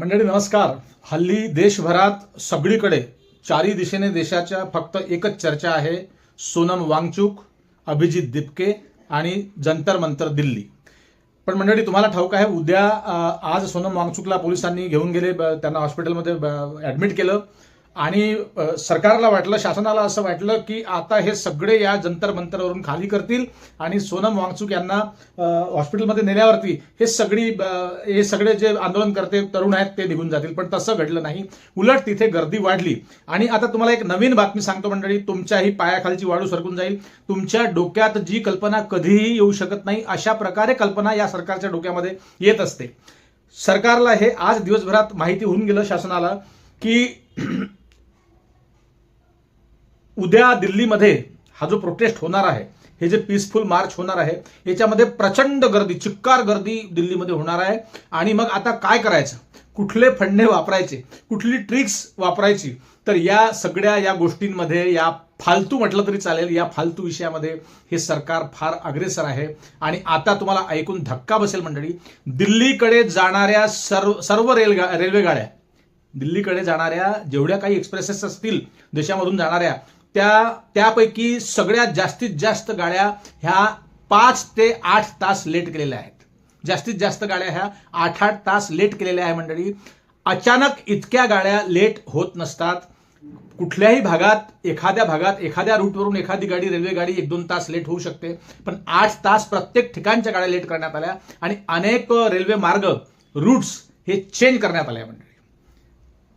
मंडळी नमस्कार. हल्ली देशभरात सगळीकडे चारी दिशेने देशाच्या फक्त एकच चर्चा आहे, सोनम वांगचुक, अभिजित दिपके आणि जंतर मंतर दिल्ली. पण मंडळी तुम्हाला ठाऊक आहे, उद्या आज सोनम वांगचुकला पोलिसांनी घेऊन गेले, त्यांना हॉस्पिटलमध्ये ॲडमिट केलं आणि सरकारला वाटलं, शासनाला असं वाटलं की आता हे सगळे या जंतर मंतरवरून खाली करतील आणि सोनम वांगचुक यांना हॉस्पिटलमध्ये नेल्यावरती हे सगळे जे आंदोलन करते तरुण आहेत ते निघून जातील. पण तसं घडलं नाही, उलट तिथे गर्दी वाढली. आणि आता तुम्हाला एक नवीन बातमी सांगतो मंडळी, तुमच्याही पायाखालची वाळू सरकून जाईल. तुमच्या डोक्यात जी कल्पना कधीही येऊ शकत नाही अशा प्रकारे कल्पना या सरकारच्या डोक्यामध्ये येत असते. सरकारला हे आज दिवसभरात माहिती होऊन गेलं शासनाला की उद्या दिल्लीमध्ये हा जो प्रोटेस्ट होणार आहे, हे जे पीसफुल मार्च होणार आहे, याच्यामध्ये प्रचंड गर्दी, चिक्कार गर्दी दिल्लीमध्ये होणार आहे. आणि मग आता काय करायचं, कुठले फंडे वापरायचे, कुठली ट्रिक्स वापरायची, तर या सगळ्या या गोष्टींमध्ये, या फालतू म्हटलं तरी चालेल, या फालतू विषयामध्ये हे सरकार फार अग्रेसर आहे. आणि आता तुम्हाला ऐकून धक्का बसेल मंडळी, दिल्लीकडे जाणाऱ्या सर्व रेल्वेगाड्या, दिल्लीकडे जाणाऱ्या जेवढ्या काही एक्सप्रेसेस असतील देशामधून जाणाऱ्या, त्यापैकी सगळ्यात जास्तीत जास्त गाड्या ह्या 5 ते 8 तास लेट केलेल्या आहेत. जास्तीत जास्त गाड्या ह्या 8-8 तास लेट केलेल्या आहे मंडळी. अचानक इतक्या गाड्या लेट होत नसतात. कुठल्याही भागात, एखाद्या रूटवरून एखादी गाडी, रेल्वे गाडी 1-2 तास लेट होऊ शकते, पण 8 तास प्रत्येक ठिकाणच्या गाड्या लेट करण्यात आल्या. आणि अनेक रेल्वे मार्ग, रूट्स हे चेंज करण्यात आले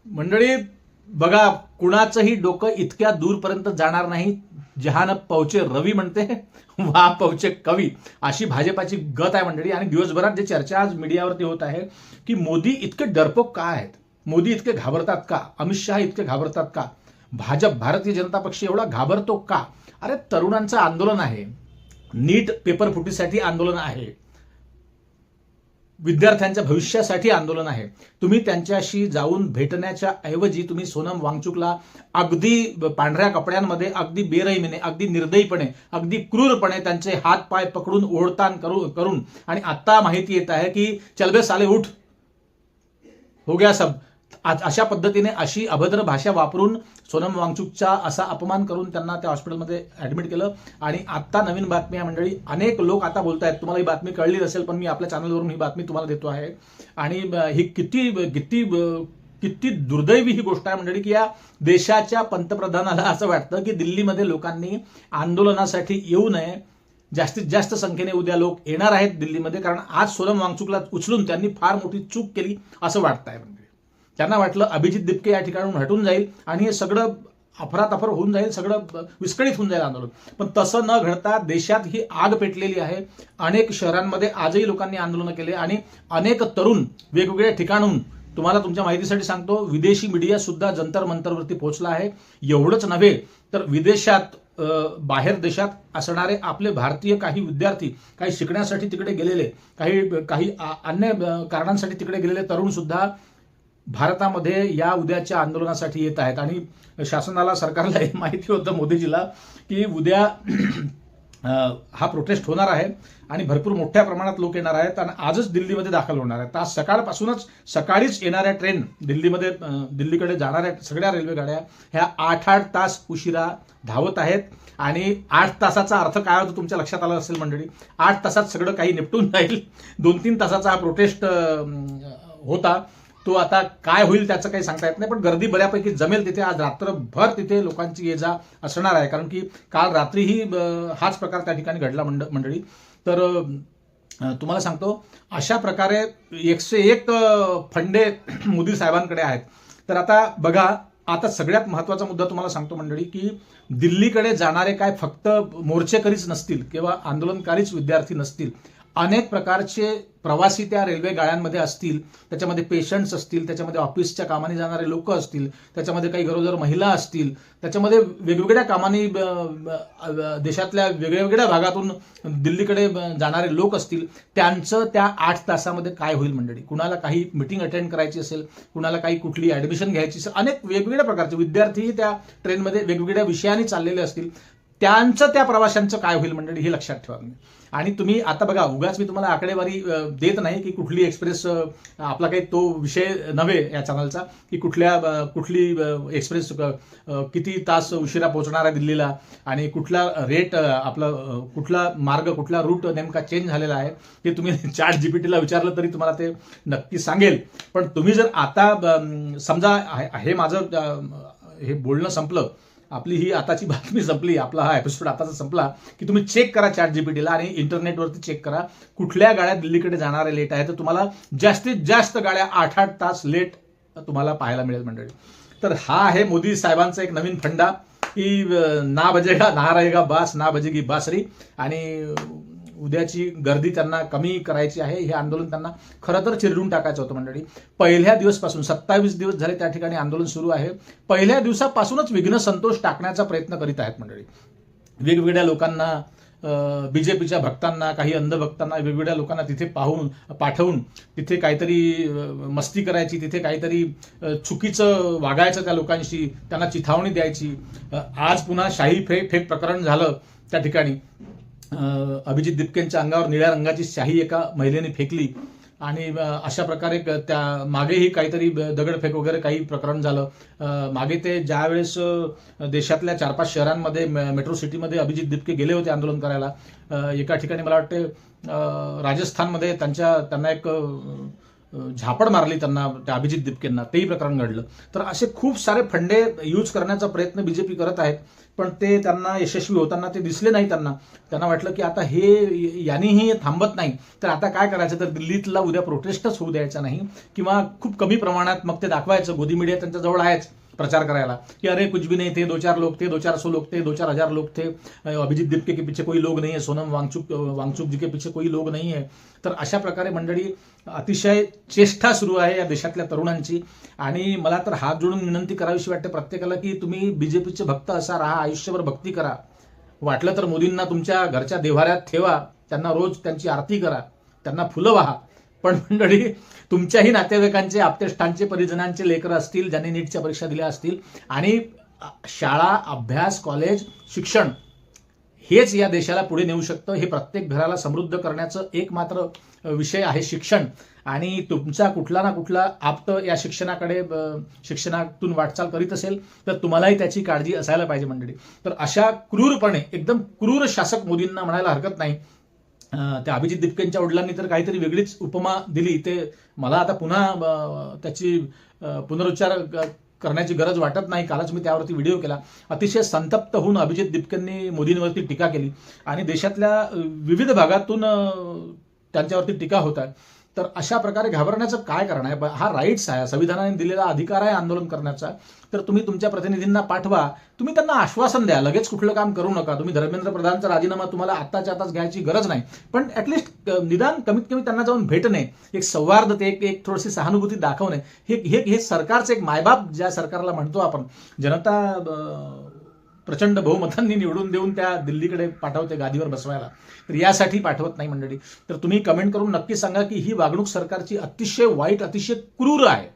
मंडळी. बघा, कुणाचंही डोकं इतक्या दूरपर्यंत जाणार नाही. जहान पहुचे रवी म्हणते, वा पहुचे कवी, अशी भाजपाची गत आहे मंडळी. आणि दिवसभरात जे चर्चा आज मीडियावरती होत आहे की मोदी इतके डरपोक का आहेत, मोदी इतके घाबरतात का, अमित शहा इतके घाबरतात का, भाजप, भारतीय जनता पक्ष एवढा घाबरतो का? अरे तरुणांचं आंदोलन आहे, नीट पेपर फुटीसाठी आंदोलन आहे, विद्यार्थ्यांच्या भविष्यासाठी आंदोलन आहे. तुम्ही त्यांच्याशी जाऊन भेटण्याच्या ऐवजी तुम्ही सोनम वांगचुकला अगदी पांढऱ्या कपड्यांमध्ये, अगदी बेरहिमीने, अगदी निर्दयीपणे, अगदी क्रूरपणे त्यांचे हात पाय पकडून ओढताण करून आणि आता माहिती येत आहे की चल बे साले उठ, हो गया सब, अशा पद्धतीने, अशी अभद्र भाषा वापरून सोनम वांगचुकचा असा अपमान करून त्यांना त्या हॉस्पिटलमध्ये ऍडमिट केलं. आणि आता नवीन बातमी आहे मंडळी, अनेक लोक आता बोलत आहेत, तुम्हाला ही बातमी कळली नसेल पण मी आपल्या चॅनलवरून ही बातमी तुम्हाला देतो आहे. आणि ही किती दुर्दैवी ही गोष्ट आहे मंडळी की या देशाच्या पंतप्रधानाला असं वाटतं की दिल्लीमध्ये लोकांनी आंदोलनासाठी येऊ नये. जास्तीत जास्त संख्येने उद्या लोक येणार आहेत दिल्लीमध्ये, कारण आज सोनम वांगचुकला उचलून त्यांनी फार मोठी चूक केली असं वाटतंय. त्यांना वाटलं अभिजित दिपके या ठिकाणून हटून जाईल आणि हे सगळं अफरातफर होऊन जाईल, सगळं विस्कळीत होऊन जाईल आंदोलन. पण तसं न घडता देशात ही आग पेटलेली आहे. अनेक शहरांमध्ये आजही लोकांनी आंदोलनं केले आणि अनेक तरुण वेगवेगळ्या ठिकाणून, तुम्हाला तुमच्या माहितीसाठी सांगतो, विदेशी मीडिया सुद्धा जंतर मंतरवरती पोहोचला आहे. एवढंच नव्हे तर विदेशात, बाहेर देशात असणारे आपले भारतीय काही विद्यार्थी, काही शिकण्यासाठी तिकडे गेलेले, काही अन्य कारणांसाठी तिकडे गेलेले तरुण सुद्धा भारतामध्ये या उद्याच्या आंदोलनासाठी येत आहेत. आणि शासनाला, सरकारला हे माहिती होतं, मोदीजीला, की उद्या हा प्रोटेस्ट होणार आहे आणि भरपूर मोठ्या प्रमाणात लोक येणार आहेत आणि आजच दिल्लीमध्ये दाखल होणार आहेत. आज सकाळीच येणाऱ्या ट्रेन, दिल्लीकडे जाणाऱ्या सगळ्या रेल्वे गाड्या ह्या 8-8 तास उशिरा धावत आहेत. आणि 8 तासाचा अर्थ काय होतो तुमच्या लक्षात आलं असेल मंडळी. 8 तासात सगळं काही निपटून जाईल. 2-3 तासाचा हा प्रोटेस्ट होता, तो आता काय होईल त्याचं काही सांगता येत नाही. पण गर्दी बऱ्यापैकी जमेल तिथे. आज रात्रभर तिथे लोकांची ये जा असणार आहे, कारण की काल रात्रीही हाच प्रकार त्या ठिकाणी घडला मंडळी. तर तुम्हाला सांगतो, अशा प्रकारे 101 फंडे मोदी साहेबांकडे आहेत. तर आता बघा, आता सगळ्यात महत्वाचा मुद्दा तुम्हाला सांगतो मंडळी की दिल्लीकडे जाणारे काय फक्त मोर्चेकरीच नसतील किंवा आंदोलनकारीच विद्यार्थी नसतील, अनेक प्रकारचे प्रवासी त्या रेल्वे गाड्यांमध्ये असतील. त्याच्यामध्ये पेशंट्स असतील, त्याच्यामध्ये ऑफिसच्या कामाने जाणारे लोक असतील, त्याच्यामध्ये काही गरोदर महिला असतील, त्याच्यामध्ये वेगवेगळ्या कामाने देशातल्या वेगवेगळ्या भागातून दिल्लीकडे जाणारे लोक असतील. त्यांचं त्या 8 तासामध्ये काय होईल मंडळी. कुणाला काही मीटिंग अटेंड करायची असेल, कुणाला काही कुठली ऍडमिशन घ्यायची असेल, अनेक वेगवेगळ्या प्रकारचे विद्यार्थी त्या ट्रेनमध्ये वेगवेगळ्या विषयांनी चाललेले असतील. त्यांचं त्या प्रवाशांचं काय होईल मंडळी हे लक्षात ठेवा तुम्ही. आणि तुम्ही आता बघा, उगाच मी तुम्हाला आकडेवारी देत नाही की कुठली एक्सप्रेस, आपला काही तो विषय नव्हे या चॅनलचा की कुठली एक्सप्रेस किती तास उशिरा पोहोचणार आहे दिल्लीला आणि कुठला रेट आपला कुठला मार्ग कुठला रूट नेमका चेंज झालेला आहे ते तुम्ही ChatGPTला विचारलं तरी तुम्हाला ते नक्की सांगेल. पण तुम्ही जर आता समजा हे माझं हे बोलणं संपलं, आपली ही आताची बातमी संपली, आपला हा एपिसोड आताचा संपला की तुम्ही चेक करा ChatGPTला आणि इंटरनेटवरती चेक करा कुठल्या गाड्या दिल्लीकडे जाणारे लेट आहे. तर तुम्हाला जास्तीत जास्त गाड्या 8-8 तास लेट तुम्हाला पाहायला मिळेल मंडळी. तर हा आहे मोदी साहेबांचा एक नवीन फंडा की ना बजेगा ना रहेगा बास, ना बजेगी बासरी. आणि उद्याची गर्दी त्यांना कमी करायची आहे. हे आंदोलन त्यांना खरं तर चिरडून टाकायचं होतं मंडळी. पहिल्या दिवसपासून 27 दिवस झाले त्या ठिकाणी आंदोलन सुरू आहे. पहिल्या दिवसापासूनच विघ्न संतोष टाकण्याचा प्रयत्न करीत आहेत मंडळी. वेगवेगळ्या लोकांना, बीजेपीच्या भक्तांना, काही अंधभक्तांना, वेगवेगळ्या लोकांना तिथे पाठवून तिथे काहीतरी मस्ती करायची, तिथे काहीतरी चुकीचं वागायचं त्या लोकांशी, त्यांना चिथावणी द्यायची. आज पुन्हा शाही फेक प्रकरण झालं त्या ठिकाणी. अभिजित दिपकेंच्या अंगावर निळ्या रंगाची शाही एका महिलेने फेकली आणि अशा प्रकारे त्या मागेही काहीतरी दगडफेक वगैरे काही प्रकरण झालं. मागे ते ज्यावेळेस देशातल्या 4-5 शहरांमध्ये मेट्रो सिटीमध्ये अभिजित दिपके गेले होते आंदोलन करायला, एका ठिकाणी मला वाटते राजस्थानमध्ये त्यांना एक झापड मारली त्यांना, त्या अभिजित दिपकेंना, तेही प्रकरण घडलं. तर असे खूप सारे फंडे यूज करण्याचा प्रयत्न बीजेपी करत आहेत. पण ते त्यांना यशस्वी होताना ते दिसले नाही. त्यांना वाटलं की आता हे यांनीही थांबत नाही तर आता काय करायचं, तर दिल्लीतला उद्या प्रोटेस्टच होऊ द्यायचा नाही किंवा खूप कमी प्रमाणात मग ते दाखवायचं. गोदी मीडिया त्यांच्याजवळ आहेच प्रचार करायला की अरे कुछ भी नहीं थे, 2-4 लोग थे, 200-400 लोग थे, 2-4 हजार लोग थे, अभिजित दिपके के पीछे कोई लोग नहीं है, सोनम वांगचुक जी के पीछे कोई लोग नहीं है. तर अशा प्रकारे मंडळी अतिशय चेष्टा सुरू आहे या देशातल्या तरुणांची. आणि मला तर हात जोडून विनंती करावीशी वाटते प्रत्येकाला की तुम्ही बीजेपीचे भक्त असा राहा, आयुष्यभर भक्ती करा. वाटलं तर मोदींना तुमच्या घरच्या देव्हाऱ्यात ठेवा, त्यांना रोज त्यांची आरती करा, त्यांना फुलं वाहा. पण मंडळी तुमच्याही नातेवाईकांचे, आप्तेष्टांचे, परिजनांचे लेकरं असतील ज्यांनी नीटच्या परीक्षा दिल्या असतील आणि शाळा, अभ्यास, कॉलेज, शिक्षण हेच या देशाला पुढे नेऊ शकतं. हे प्रत्येक घराला समृद्ध करण्याचं एकमात्र विषय आहे शिक्षण. आणि तुमचा कुठला ना कुठला आप्त या शिक्षणातून वाटचाल करीत असेल तर तुम्हालाही त्याची काळजी असायला पाहिजे मंडळी. तर अशा क्रूरपणे, एकदम क्रूर शासक मोदींना म्हणायला हरकत नाही. त्या अभिजित दिपकेंच्या वडिलांनी तर काहीतरी वेगळीच उपमा दिली. ते मला आता पुन्हा त्याची पुनरुच्चार करण्याची गरज वाटत नाही. कालच मी त्यावरती व्हिडिओ केला. अतिशय संतप्त होऊन अभिजित दिपकेंनी मोदींवरती टीका केली आणि देशातल्या विविध भागातून त्यांच्यावरती टीका होत आहे. तर अशा प्रकारे घाबरण्याचं काय कारण आहे? हा राईट्स आहे, संविधानाने दिलेला अधिकार आहे आंदोलन करण्याचा. तर तुम्ही तुमच्या प्रतिनिधींना पाठवा, तुम्ही त्यांना आश्वासन द्या, लगेच कुठलं काम करू नका. तुम्ही धर्मेंद्र प्रधानचा राजीनामा तुम्हाला आत्ताच्या आताच घ्यायची गरज नाही, पण ऍटलिस्ट निदान कमीत कमी त्यांना जाऊन भेटणे, एक सौहार्दते, एक थोडीशी सहानुभूती दाखवणे, हे सरकारचं एक मायबाप ज्या सरकारला म्हणतो आपण, जनता प्रचंड बहुमतांनी निवडून देऊन त्या दिल्लीकडे पाठवते गादीवर बसवायला, तर यासाठी पाठवत नाही मंडळी. तर तुम्ही कमेंट करून नक्की सांगा की ही वागणूक सरकारची अतिशय वाईट, अतिशय क्रूर आहे,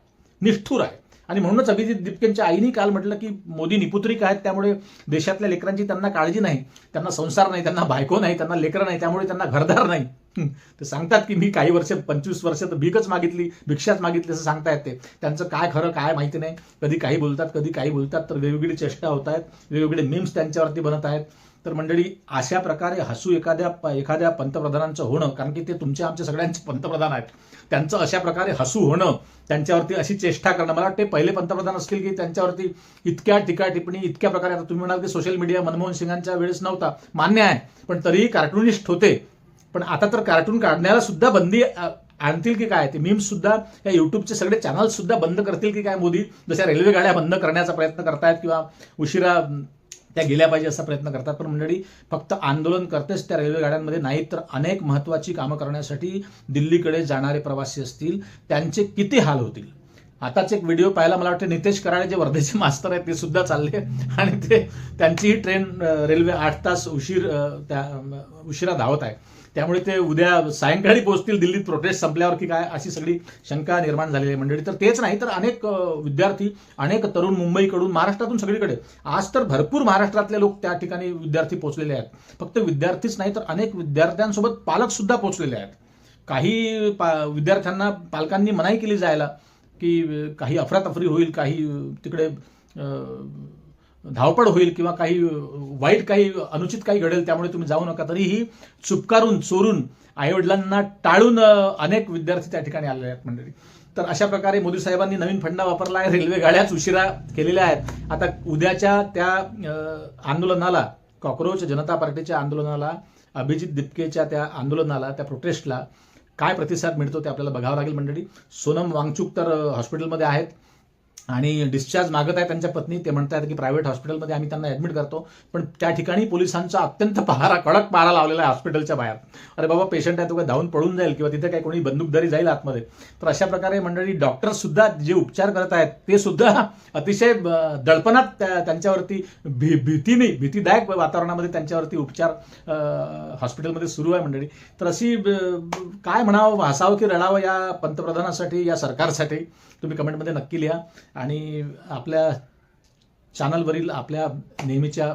निष्ठुर आहे. आणि म्हणूनच अभिजित दिपकेंच्या आईनी काल म्हटलं की मोदी निपुत्रिक आहेत, त्यामुळे देशातल्या लेकरांची त्यांना काळजी नाही, त्यांना संसार नाही, त्यांना बायको नाही, त्यांना लेकरं नाही, त्यामुळे त्यांना घरदार नाही. ते सांगतात की मी काही वर्ष 25 वर्ष तर भिक्षाच मागितली असं सांगतायत. ते त्यांचं काय खरं काय माहिती नाही. कधी काही बोलतात, कधी काही बोलतात. तर वेगवेगळी चेष्टा होत आहेत, वेगवेगळे मीम्स त्यांच्यावरती बनत आहेत. तर मंडळी अशा प्रकारे हसू एखाद्या पंतप्रधानांचं होणं, कारण की ते तुमच्या आमच्या सगळ्यांचे पंतप्रधान आहेत, त्यांचं अशा प्रकारे हसू होणं, त्यांच्यावरती अशी चेष्टा करणं, मला वाटते पहिले पंतप्रधान असतील की त्यांच्यावरती इतक्या टीका टिप्पणी इतक्या प्रकारे. आता तुम्ही म्हणाल की सोशल मीडिया मनमोहन सिंगांच्या वेळेस नव्हता, मान्य आहे, पण तरीही कार्टुनिस्ट होते. पण आता तर कार्टून काढण्याला सुद्धा बंदी आणतील की काय? ते मीम्स सुद्धा, या युट्यूबचे सगळे चॅनल सुद्धा बंद करतील की काय मोदी? जशा रेल्वे गाड्या बंद करण्याचा प्रयत्न करतायत किंवा उशिरा त्या गेल्या पाहिजे असा प्रयत्न करतात. पण मंडळी फक्त आंदोलन करतेच त्या रेल्वे गाड्यांमध्ये नाहीत, तर अनेक महत्वाची कामं करण्यासाठी दिल्लीकडे जाणारे प्रवासी असतील, त्यांचे किती हाल होतील. आताच एक व्हिडिओ पाहायला मला वाटतं, नितेश कराळे जे वर्धेचे मास्तर आहेत ते सुद्धा चालले आणि त्यांचीही ट्रेन रेल्वे 8 तास उशिरा धावत आहे. त्यामुळे ते उद्या सायंकाळी पोहोचतील दिल्लीत प्रोटेस्ट संपल्यावर की काय, अशी सगळी शंका निर्माण झालेली आहे मंडळी. तर तेच नाही तर अनेक विद्यार्थी, अनेक तरुण मुंबईकडून, महाराष्ट्रातून सगळीकडे आज तर भरपूर महाराष्ट्रातले लोक त्या ठिकाणी विद्यार्थी पोहोचलेले आहेत. फक्त विद्यार्थीच नाही तर अनेक विद्यार्थ्यांसोबत पालक सुद्धा पोहोचलेले आहेत. काही विद्यार्थ्यांना पालकांनी मनाई केली जायला की काही अफरातफरी होईल, काही तिकडे धावपळ होईल किंवा काही वाईट, काही अनुचित काही घडेल, त्यामुळे तुम्ही जाऊ नका. तरीही चुपकारून, चोरून, आईवडिलांना टाळून अनेक विद्यार्थी त्या ठिकाणी आलेले आहेत मंडळी. तर अशा प्रकारे मोदी साहेबांनी नवीन फंडा वापरला आहे. रेल्वे गाड्याच उशिरा केलेल्या आहेत. आता उद्याच्या त्या आंदोलनाला, कॉक्रोच जनता पार्टीच्या आंदोलनाला, अभिजित दिपकेच्या त्या आंदोलनाला, त्या प्रोटेस्टला काय प्रतिसाद मिळतो ते आपल्याला बघावं लागेल मंडळी. सोनम वांगचुक तर हॉस्पिटलमध्ये आहेत आणि डिस्चार्ज मागत आहे त्यांच्या पत्नी. ते म्हणतात की प्रायव्हेट हॉस्पिटलमध्ये आम्ही त्यांना ऍडमिट करतो, पण त्या ठिकाणी पोलिसांचा अत्यंत कडक पहारा लावलेला आहे हॉस्पिटलच्या बाहेर. अरे बाबा, पेशंट आहे तो काय धावून पळून जाईल किंवा तिथे काही कोणी बंदूकधारी जाईल आतमध्ये. तर अशा प्रकारे मंडळी डॉक्टर सुद्धा जे उपचार करत आहेत ते सुद्धा अतिशय दडपणात त्यांच्यावरती भीतीदायक वातावरणामध्ये त्यांच्यावरती उपचार हॉस्पिटलमध्ये सुरू आहे मंडळी. तर अशी काय म्हणावं, हसावं की रडावं या पंतप्रधानासाठी, या सरकारसाठी, तुम्ही कमेंटमध्ये नक्की लिहा. आणि आपल्या चॅनलवरील आपल्या नेहमीच्या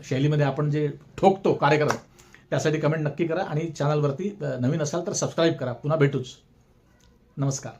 शैलीमध्ये आपण जे ठोकतो कार्यक्रम, त्यासाठी कमेंट नक्की करा आणि चॅनलवरती नवीन असाल तर सबस्क्राईब करा. पुन्हा भेटूच. नमस्कार.